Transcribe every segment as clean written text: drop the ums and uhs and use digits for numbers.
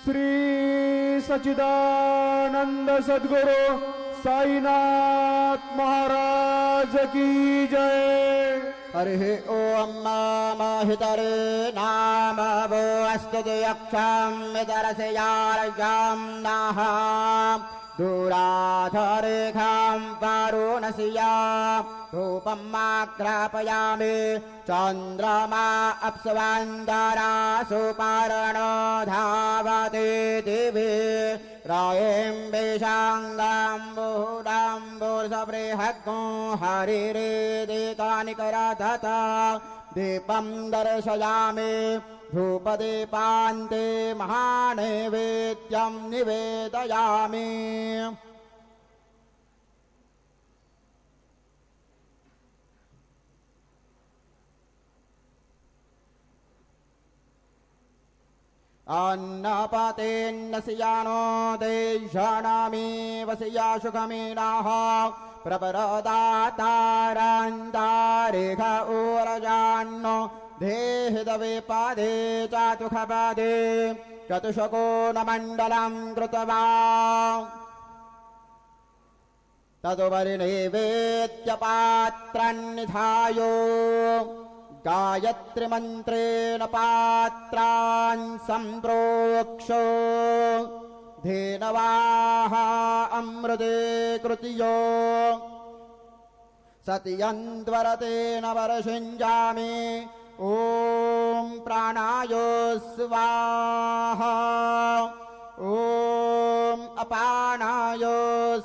श्री सच्चिदानंद सद्गुरु साईनाथ महाराज की जय। हरि ओम महितरे नाम वो अस्तु यक्षं मितरसे यारजां नः दूराधरेखां वरुणसिया धूपमाग्रापयामि चन्द्रमा अप्सवान्दरासु पारणो धावते दिवि रायं वेशाङ्गाम्बुडाम्बुर्सबृहद्गो हरिरेदिकानिकरधत दीपं दर्शयामि धूपदीपान्ते महानैवेद्यं निवेदयामि। अन्नपतेन्नसियानो देशानामि वसिया सुखमीनाः प्रपरदातारान्तारेख ऊरजान्नो देहिदविपदे चातुखपदे चतुष्कोणमण्डलं कृत्वा तदुपरि नैवेद्यपात्रन्निधाय गायत्रीमन्त्रेण पात्रान् सम्प्रोक्ष्य धेनवाः अमृते कृत्यो सत्यन्त्वरतेन वर्षिञ्जामि। ॐ प्राणाय स्वाहा ॐ अपानाय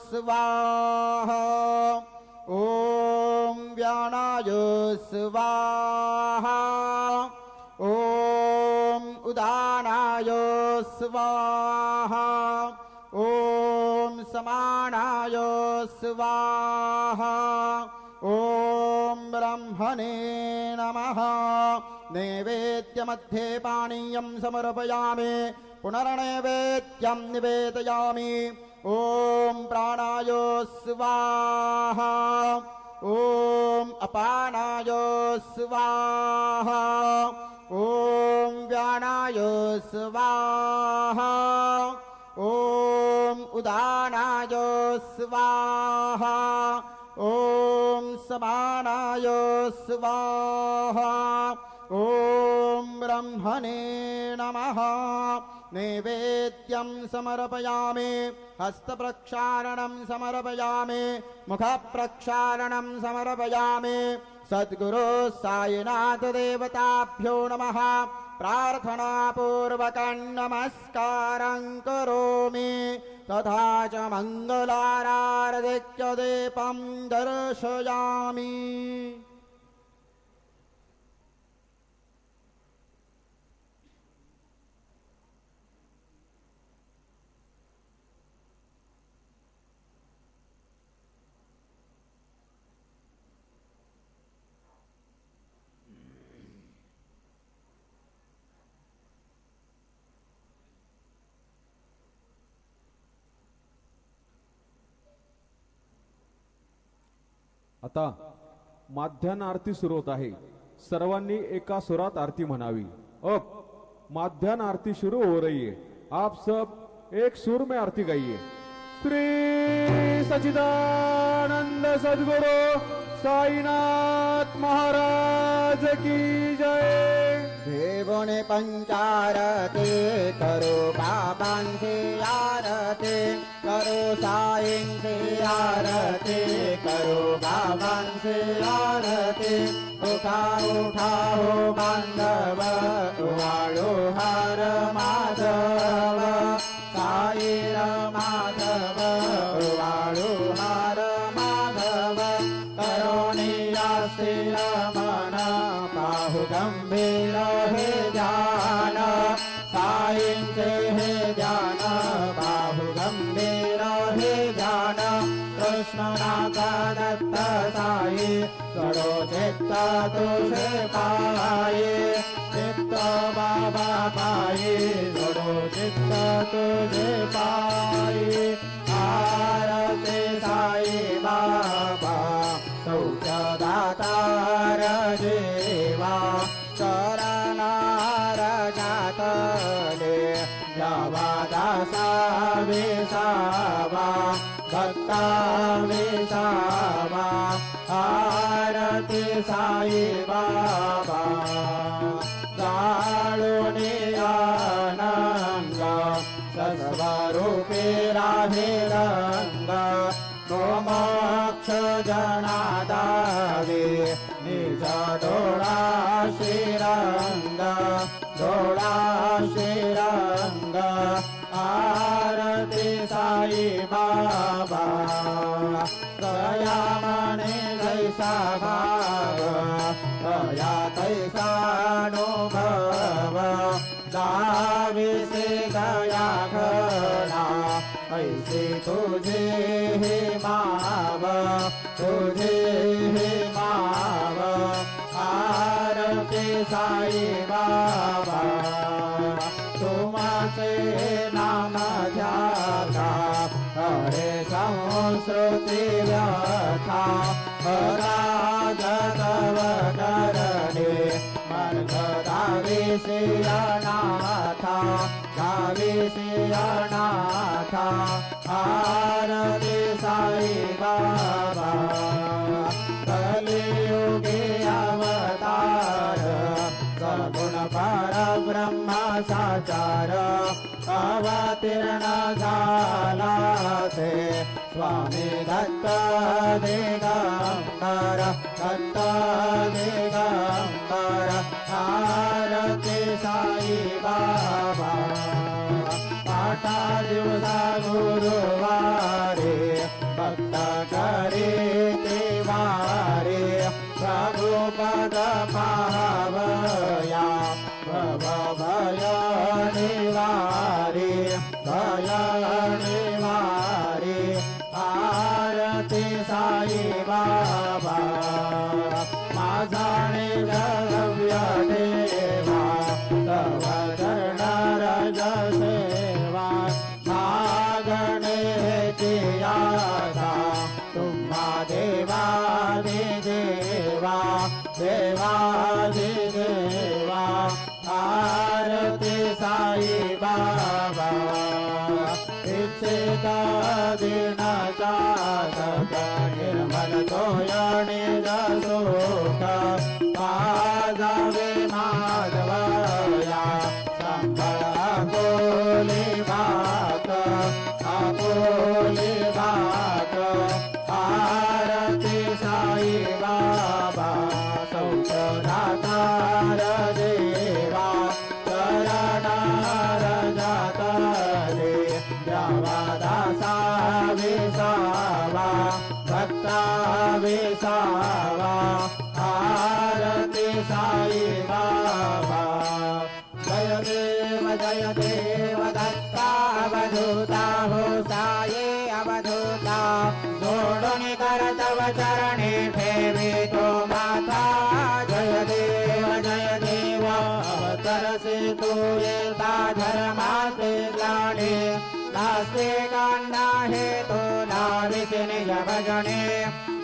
स्वाहा ॐ व्यानाय स्वाहा ॐ उदानाय स्वाहा ॐ समानाय स्वाहा ॐ ब्रह्मणे नमः। नैवेद्यमध्ये पानीयं समर्पयामि पुनर्नैवेद्यं निवेदयामि। ॐ प्राणाय स्वाहा ॐ अपानाय स्वाहा ॐ व्यानाय स्वाहा ॐ उदानाय स्वाहा ॐ समानाय स्वाहा ॐ ब्रह्मणे नमः। नैवेद्यं समर्पयामि हस्तप्रक्षालनं समर्पयामि मुखप्रक्षालनं समर्पयामि। सद्गुरु साईनाथ देवताभ्यो नमः। प्रार्थनापूर्वकं नमस्कारं करोमि तथा च मङ्गलाराधिक्य दीपं दर्शयामि। आता माध्यान्ह आरती सुरू होत आहे। सर्वांनी एका सुरात आरती म्हणावी। अब माध्यान्ह आरती शुरू हो रही है। आप सब एक सुर में आरती गाइए। श्री सच्चिदानंद सद्गुरु साईनाथ महाराज की जय। देवों पंचारती करो बाबां से आरती करो साईं से आरती करो बाबां से आरती। उठाओ बांधव उवाळो हर माधव साई माधव उवाळो हर माधव करुणिया स्थिर मन बाहु गंभीर हे ध्यान साईंचे हे ध्यान बाहु गंभीर हे ध्यान। कृष्णनाथ दत्त साई चढो चित्त तुझे पाये चित्त बाबा पाये चढो चित्त तुझे पाये। आरती साई बाबा सौख्यदातार देवा चरणार जातले द्यावा दासा विसावा भक्ता विसावा आरती साई बाबा जाळूनी आनंद सस्वरूपी राहे रंग मोक्ष जनादावे निज डोळा श्रीरंग डोळा श्रीरंग आरती साई बाबा कया मने जैसा भाव कया तैसा अनुभव दाविसे गया घडा ऐसे तुझे हे माव तुझे हे माव आरती साई बाबा तुमाचे नाम ध्याता हरे संस्कृती व्यथा राजतव करणे मार्ग दाविसे अनाथा दाविसे अनाथा आरती साई बाबा कलियुगे अवतार सगुण परब्रह्म साचार अवतीर्ण झाला से स्वामी दत्त दिगंबर दत्त दिगंबर आरती साई बाबा पाटा दिवसा गुरुवारे भक्त करे देवारे प्रभु पद पावया भय निवारे भय निवारे आरती साई बाबा माझाणे गव्य देवा तव चरण रज सेवा मागणे जियादा तुम्हा देवादि देवा देवादि देवा आरती साई बाबा इच्छित दिन चातक निर्मल तोयणे सुख पाजावे माधवया संभळ आकोली बात आकोली बात आरती साई बाबा सौख्यदातार देवा चरणार जातले द्यावा दासा विसावा भक्ता विसावा आरती साई बाबा जय देव दत्ता अवधूता हो साये अवधूता जोडून कर तव चरणे ठेवी तो माता जय देव अवतरसे तू येता धर्माचे लाडे नास्ते कांदा हे तो नाविसे निज भजने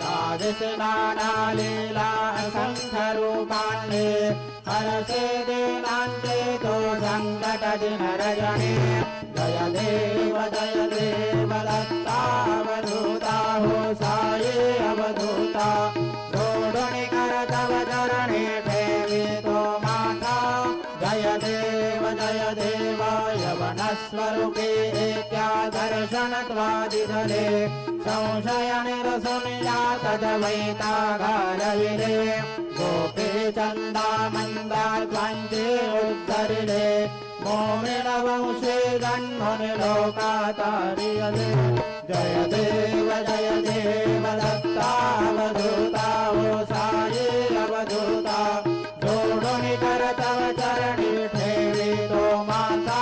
द्वादश नाना लीला असंख्य रूपांनी हरसे दीनांते तो संकट दिन रजने जय देव दत्ता अवधूता हो साये अवधूता जोडून कर तव चरणे ठेवी तो माता जय देव यवनस्वरूपे त्या दर्शन त्वादिधले संशय निरसुनिया तद्वैता घालविले गोपी चंदा मंदा त्वांचे उद्धरिले मोमिन वंशे जन्मनि लोकातारियले जय देव दत्ता अवधूता हो साये अवधूता जोडून कर तव चरणी ठेवी तो माता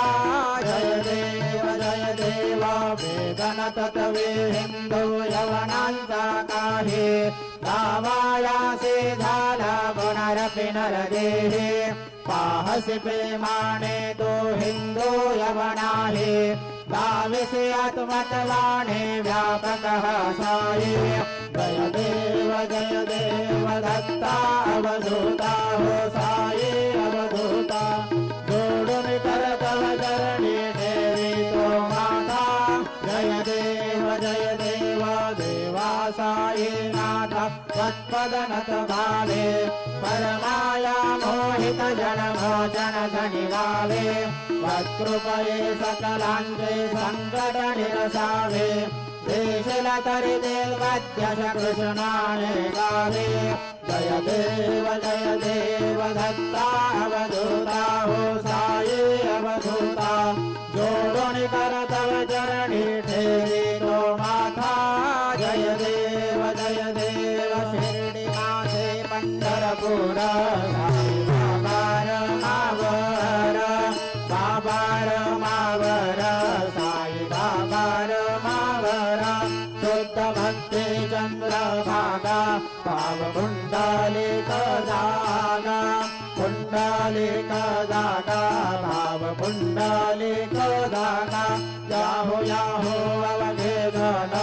जय देव वेदन तत्वे हिंदू यवनांचा काही दावायासे झाला पुनरपि नरदेहे पाहसी प्रेमाने तो हिंदू यवनाहे दाविसे आत्मत्वाने व्यापक साये जय देव दत्ता अवधूता हो साये अवधूता जोडून कर तव चरणी साईनाथ त्वत्पदनत भावे परमाया मोहित जनमोचन जनिवावे वत्कृपये सकलांचे संकट निरसावे देशिल तरी देवद्यश कृष्णाने गावे जय देव दत्ता अवधूता हो साई अवधूता जोडोनी कर तव चरणी ठेवी तो माथा जय देव शिर्डी माझे पंढरपूर साई बाबार मावर साई बाबार मावर शुद्ध भक्ती चंद्र भागा पाव पुंडलिक जागा भाव पुंडलिक जागा याहो याहो अवघेदन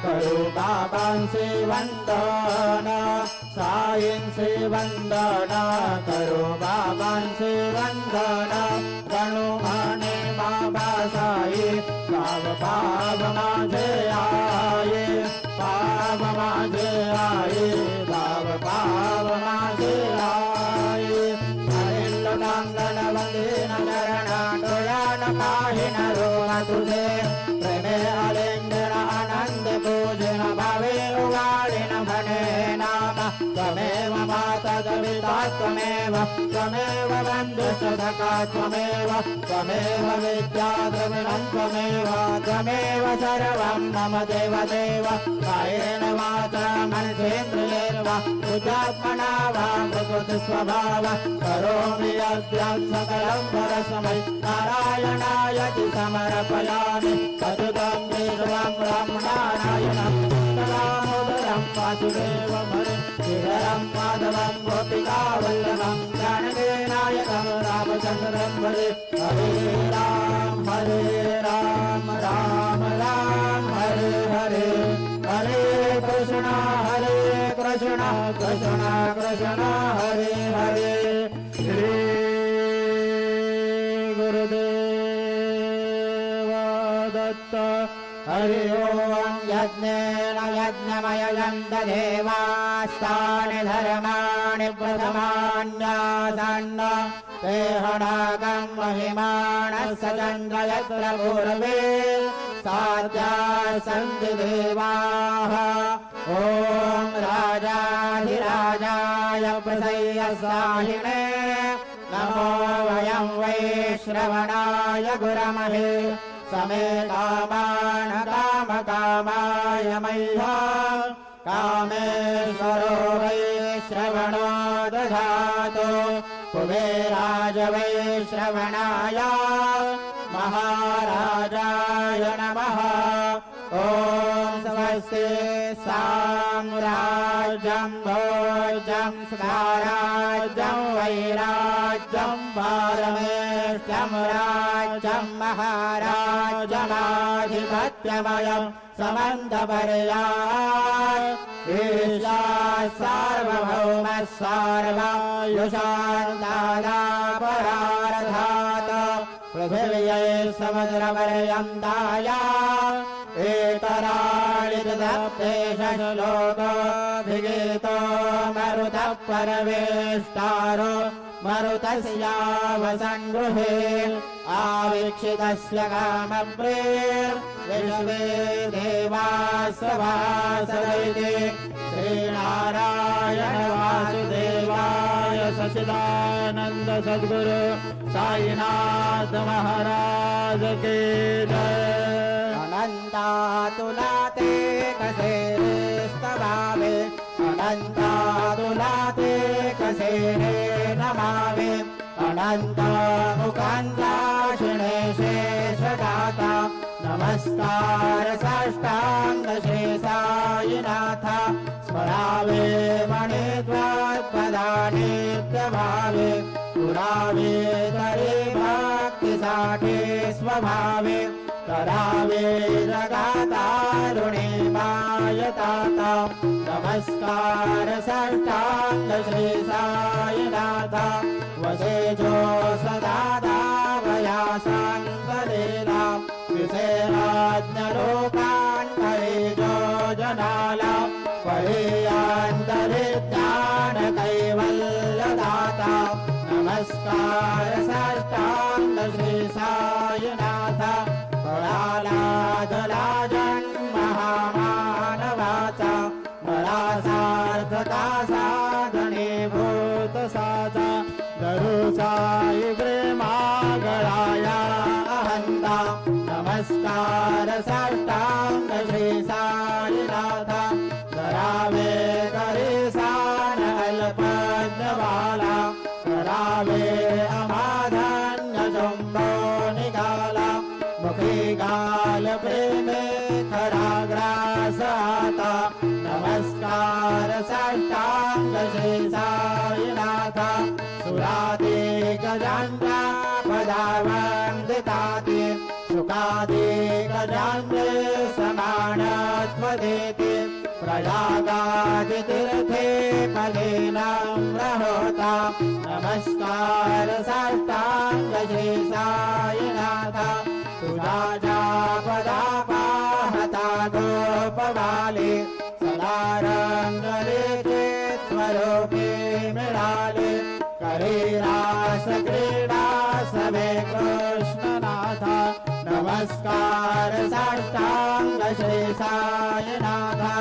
करू बाबांचे वंदन साईंचे वंदन करू बाबांचे वंदन गणू म्हणे बाबा साई पाव माझे आये पाव माझे आये पाव माझे आये नांगण वंदे नरणा डोळ्यान पाहिन रोग तुझे प्रेमे आलिंगन आनंद पूजन भावे उगाळीन म्हणे नाम त्वमेव माता जविता त्वमेव बंधुश्च सखा त्वमेव विद्या द्रविणं त्वमेव सर्वं मम देव कायेन वाचा मनसेन्द्रियैर्वा बुद्ध्यात्मना वा प्रकृति स्वभाव करोमि यद्यत् सकलं परस्मै नारायणायति समर्पयामि सततं विश्वं रमणारायणं दामोदरं वासुदेवं श्रीधरं माधवं गोपिकावल्लभं जानकीनायकं रामचन्द्रं भजे हरे राम राम राम हरे हरे हरे कृष्ण कृष्ण कृष्ण हरे हरे श्री गुरुदेव दत्त हरि ओम यज्ञेन यज्ञमयं ददेवास्तानि धर्माणि प्रथमान्यासन्न ते हणागं महिमानस्य चन्द्रयत्र पूर्वे साध्या सन्ति देवाः ॐ राजाधिराजाय प्रसय्यसाहिने नमो वयं वै श्रवणाय गुरमहे समे कामान कामकामाय मह्यं कामेश्वरो वै श्रवणो दधातु कुबेराज वै श्रवणाय महाराजाय नमः ॐ स्वस्ति साम्राज्यं भोज्यं स्वराज्यं वैराज्यं पारमेष्ठ्यं राज्यं महाराज्यमाधिपत्यमयं समन्तपर्याय ईशा सार्वभौमः सर्वायुषान्तादापरार्धात् पृथिव्यै समुद्रपर्यन्ताय एकराळितदप्तेश श्लोकोऽभिगीतो मरुतः परवेष्टारो मरुतस्यावसङ्गृहे आवीक्षितस्य कामप्रेर्विश्वे देवास्वासदैति श्रीनारायण वासुदेवाय सच्चिदानन्द सद्गुरु साईनाथ महाराज के जय। अनन्तातुलाते कसेरेस्तवावे अनन्तातुलाते कसेरे नमावे अनन्तमुखान्दाशिणे शेषदाता नमस्कार साष्टाङ्गशेषायिनाथ स्मरावे मणित्वात्पदानित्यभावे पुरावे तरे भक्तिसाठे स्वभावे करावे जगातारुणे मायताता नमस्कार साष्टांग श्री साईनाथा वसे जो सदा दावया सांगलेला विसेराज्ञ लोकान् करे जो जनाला परियांतरे ज्ञान कैवल्यदाता नमस्कार साष्टांग श्री साईनाथा कळाला महामानवाचा मला सार्थका साधने भूत साचा दरुसाई प्रेमा गळाया अहंता नमस्कार साष्टांग श्री साईनाथा करावे करीसान अल्पज्ञवाला करावे अमाधान्य जंबो निघाला मुखी गाल प्रेमे खरा ग्रास आता नमस्कार साष्टांग श्री साईनाथा सुरादे गजांगा पदावंदिताते सुखादे गजांगे समानत्व देते प्रयागादितीर्थे फले नम्र होता नमस्कार साष्टांग श्री साईनाथा तुझा पदा पाहता गोपवाले सदा रंगलेचे स्वरूपे मिळाले करे रास क्रीडा सवे कृष्णनाथा नमस्कार साष्टांग श्री साईनाथा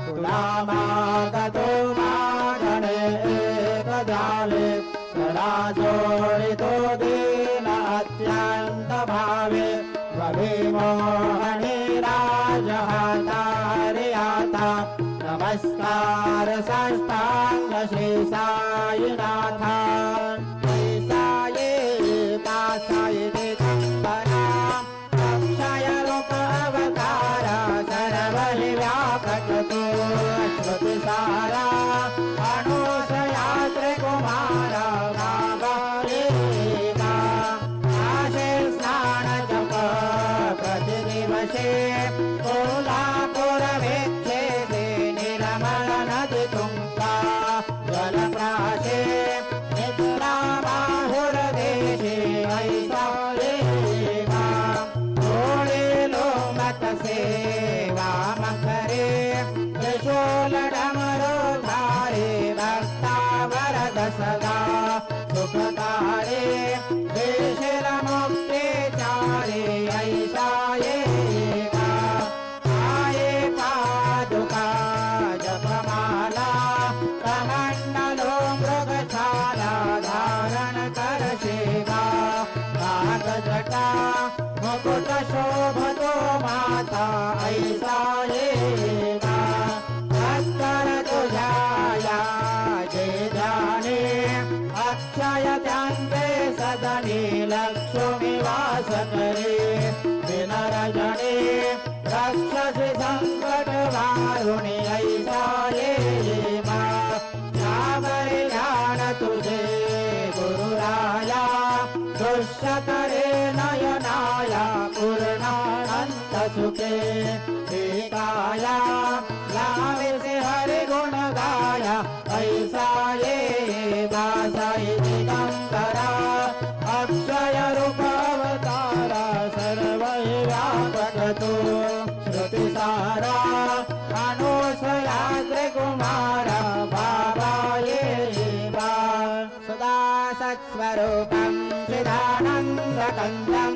तुला मागतो मागणे एक झाले सदा जोडितो दीन अत्यंत भावे मोहने राजहातारे आता नमस्कार साष्टांग श्री साईनाथा साये दासाये दिगंबरा अक्षय रूप अवतार सर्व व्यापक तो श्रुति सारा अनुसया त्रिकुमारा बाबा रेगा आशे स्नान जप प्रतिदिवसे कोल्हापुर वेक्षेसे निर्मल नदी तुंगा जलप्राशे निद्रा बाहुर देशे ऐसा रेगा थोडे लोमत सेवा मकरे त्रिशूल डमरू धारे भक्ता वरद सदा सुखकारे देशिल मुक्ति चारे ऐसा येगा आये पादुका जपमाला कमंडलो मृगछाला धारण कर सेवा नाग जटा मुकुट शोभतो माता ऐसा येगा अस्कर तुझाया जे जाने अक्षय त्यांचे सदनी लक्ष्मी वास करे विनरजने राक्षसी संकट वारुणी ऐसा येमा यावरे ध्यान तुझे गुरुराया दुष्ट करे नयनाया पूर्णानंद सुखे एकाया लाविसे हरि गुण गाया ऐसा ये दासाई दिगंबरा अक्षय रूप अवतारा सर्व व्यापक तो श्रुति सारा अनुसया त्रिकुमारा बाबा ये सदा सत्स्वरूपं चिदानन्दकन्दं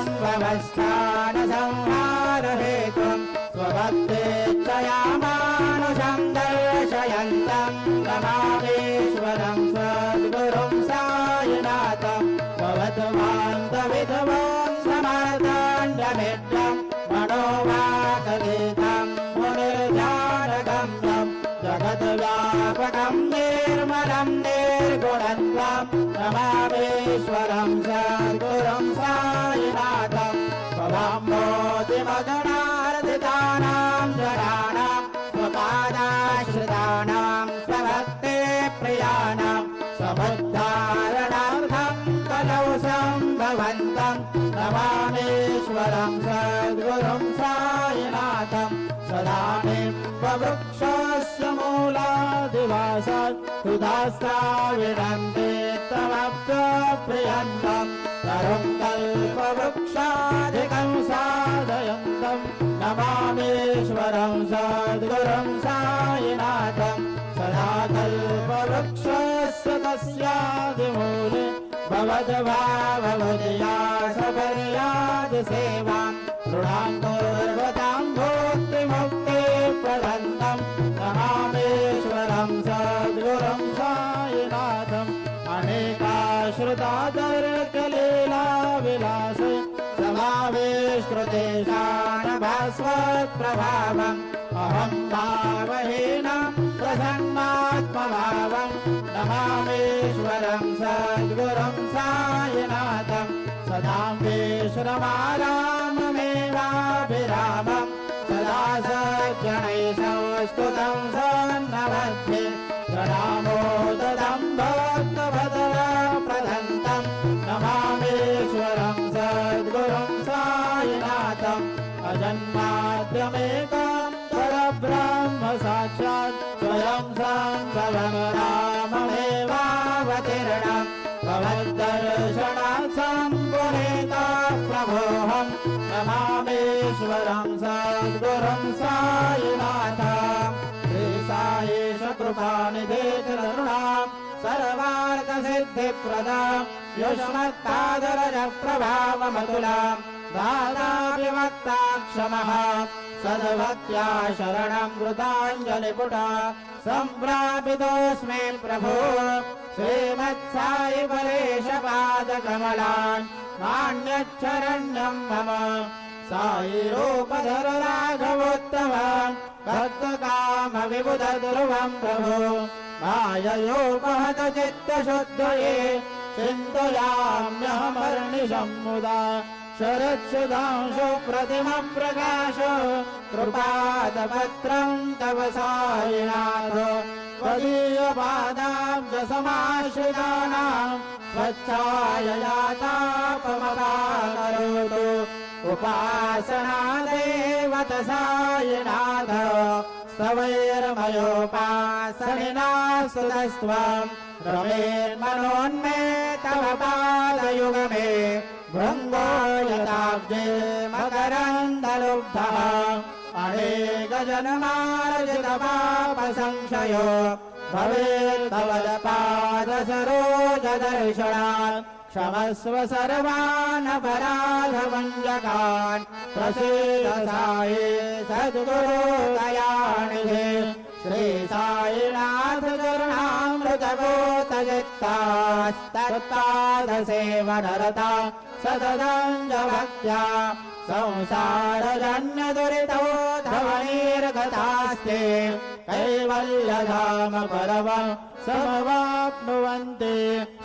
जगत्संभवस्थान संहार हेतुं स्वभक्तेच्छया मानुषं दर्शयन्तं रमामेश्वरं सद्गुरुं साईनाथं भवद्वान्तविधवं समर्थाण्डमिड्डं मनोवाकगीतं मुनिर्ध्यानगम्यं जगद्व्यापकं निर्मलं निर्गुणत्वं रमामेश्वरं सद्गुरुं साईनाथं भवाम्बोधिमगणार्दितानां जनानां स्वपादाश्रितानां स्वभक्ते प्रियाणां समुद्धारणार्थं कलौ सम्भवन्तं नमामीश्वरं सद्गुरुं साईनाथं सदा निम्बवृक्षस्य मूलादिवासात् सुधास्राविणन्ते तमप्यप्रियन्तं तरुं कल्पवृक्षाधिकं साधयन्तं नमामीश्वरं सद्गुरुं साईनाथं सदा कल्पवृक्षस्य तस्यादिमूले भवद्भाववदया सपर्यादिसेवां ऋणां कुर्वतां भुक्तिमुक्तिप्रदन्तं नमामीश्वरं सद्गुरुं साईनाथम् अनेकाश्रुतादर्कलीलाविलासे समावेष्कृतेशानभास्वत्प्रभावम् अहं भावहीनं प्रसन्नात्मभावं नमामीश्वरं सद्गुरुं साईनाथं सदां विश्रमाराममेवाभिरामं सदा सज्जनैः संस्तुतं सन्नमध्ये प्रणामोदतं भक्तभद्रप्रदन्तं नमामीश्वरं सद्गुरुं साईनाथम् अजन्माद्यमेकं परब्रह्म साक्षात् स्वयं सम्भवं राममेवावतीर्णं भवद्दर्शनात् सम्पुनीता प्रभोऽहं नमामीश्वरं सद्गुरुं साईनाथम् साईश कृपानिधे करुणां सर्वार्थसिद्धिप्रदां युष्मत्पादरजप्रभावमतुलां दाताभिवक्ताक्षमः सद्भक्त्या शरणं कृताञ्जलिपुटा सम्प्रापितोऽस्मि प्रभो श्रीमत्साई परेशपादकमलान् नान्यच्छरण्यं मम साई रूपधर राघवोत्तम भक्तकामविबुधध्रुवं प्रभो माययोपहत चित्तशुद्धये चिन्तयाम्यहमर्निशं मुदा शरत्सुधांशु प्रतिमप्रकाश कृपादपत्रं तव साईनाथ त्वदीयपादाब्जसमाश्रितानां स्वच्छाययातापमपाकरोतु उपासनादेवत साईनाथ स्तवैर्मयोपासनिना सुतस्त्वं रमेर्मनोन्मे तव पादयुगमे भृङ्गो यदाब्जे मकरन्दलुब्धः अनेकजन्मार्जितपापसंशयो भवेत्तव पादसरोजदर्शनात् क्षमस्व सर्वान् अपराधभञ्जकान् प्रसीद साई सद्गुरो दयानिधे श्री साईनाथ करुणामृतभूतचित्तास्तत्पादसेवनरता सततं संसारजन्यदुरितो धवनीर्गतास्ते कैवल्यधाम परमं समवाप्नुवन्ति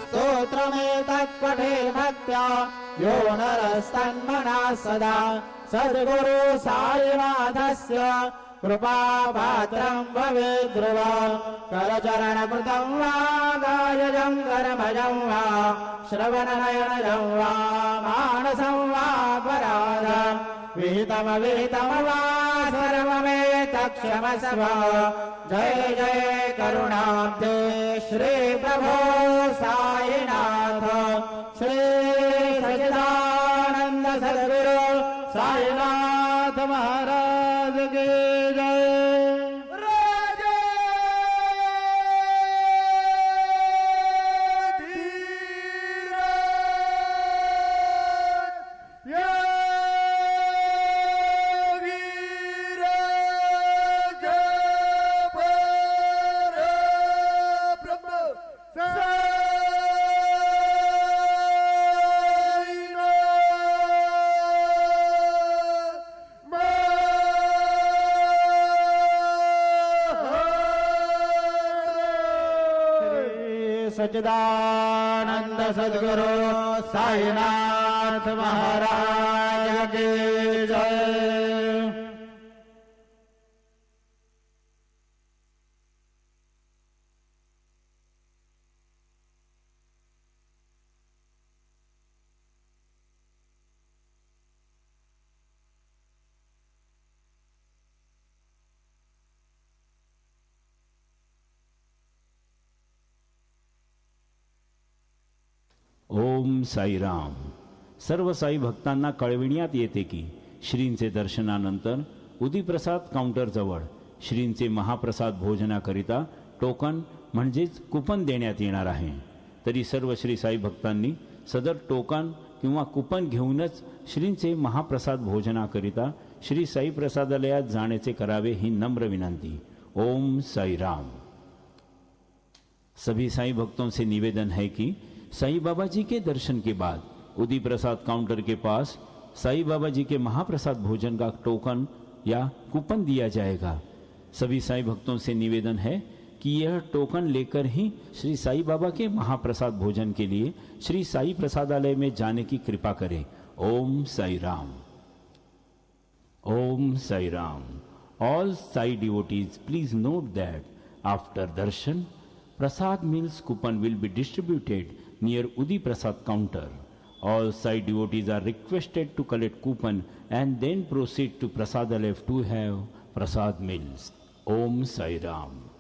स्तोत्रमेतत्पठे भक्त्या यो नरस्तन्मनः सदा सद्गुरु साईनाथस्य कृपापात्रं भवेत् ध्रुवं करचरणकृतं वा गायजं करमजं वा श्रवणनयनजं वा मानसं वा पराधं विहितमविहितं वा सर्वमेतत्क्षमस्व जय जय करुणाब्धे श्री प्रभो साईनाथ श्री सच्चिदानंद सद्गुरु साईनाथ महाराज के जय। सच्चिदानंद सद्गुरु साईनाथ महाराज की जय। ओम साईराम. सर्व साई भक्तांना कळविण्यात येते की श्रींचे दर्शनानंतर उदीप्रसाद काउंटरजवळ श्रींचे महाप्रसाद भोजनाकरिता टोकन म्हणजेच कुपन देण्यात येणार आहे. तरी सर्व श्री साई भक्तांनी सदर टोकन किंवा कुपन घेऊनच श्रींचे महाप्रसाद भोजनाकरिता श्री साई प्रसादालयात जाण्याचे करावे ही नम्र विनंती. ओम साई राम. सभी साई भक्तों से निवेदन है कि साई बाबा जी के दर्शन के बाद उदी प्रसाद काउंटर के पास साई बाबा जी के महाप्रसाद भोजन का टोकन या कूपन दिया जाएगा. सभी साई भक्तों से निवेदन है कि यह टोकन लेकर ही श्री साई बाबा के महाप्रसाद भोजन के लिए श्री साई प्रसादालय में जाने की कृपा करें. ओम साई राम. ओम Sai Ram. All Sai devotees, please note that after darshan, prasad meals coupon will be distributed near Udi Prasad counter. All Sai devotees are requested to collect coupon and then proceed to Prasadalaya to have prasad meals. Om Sai Ram.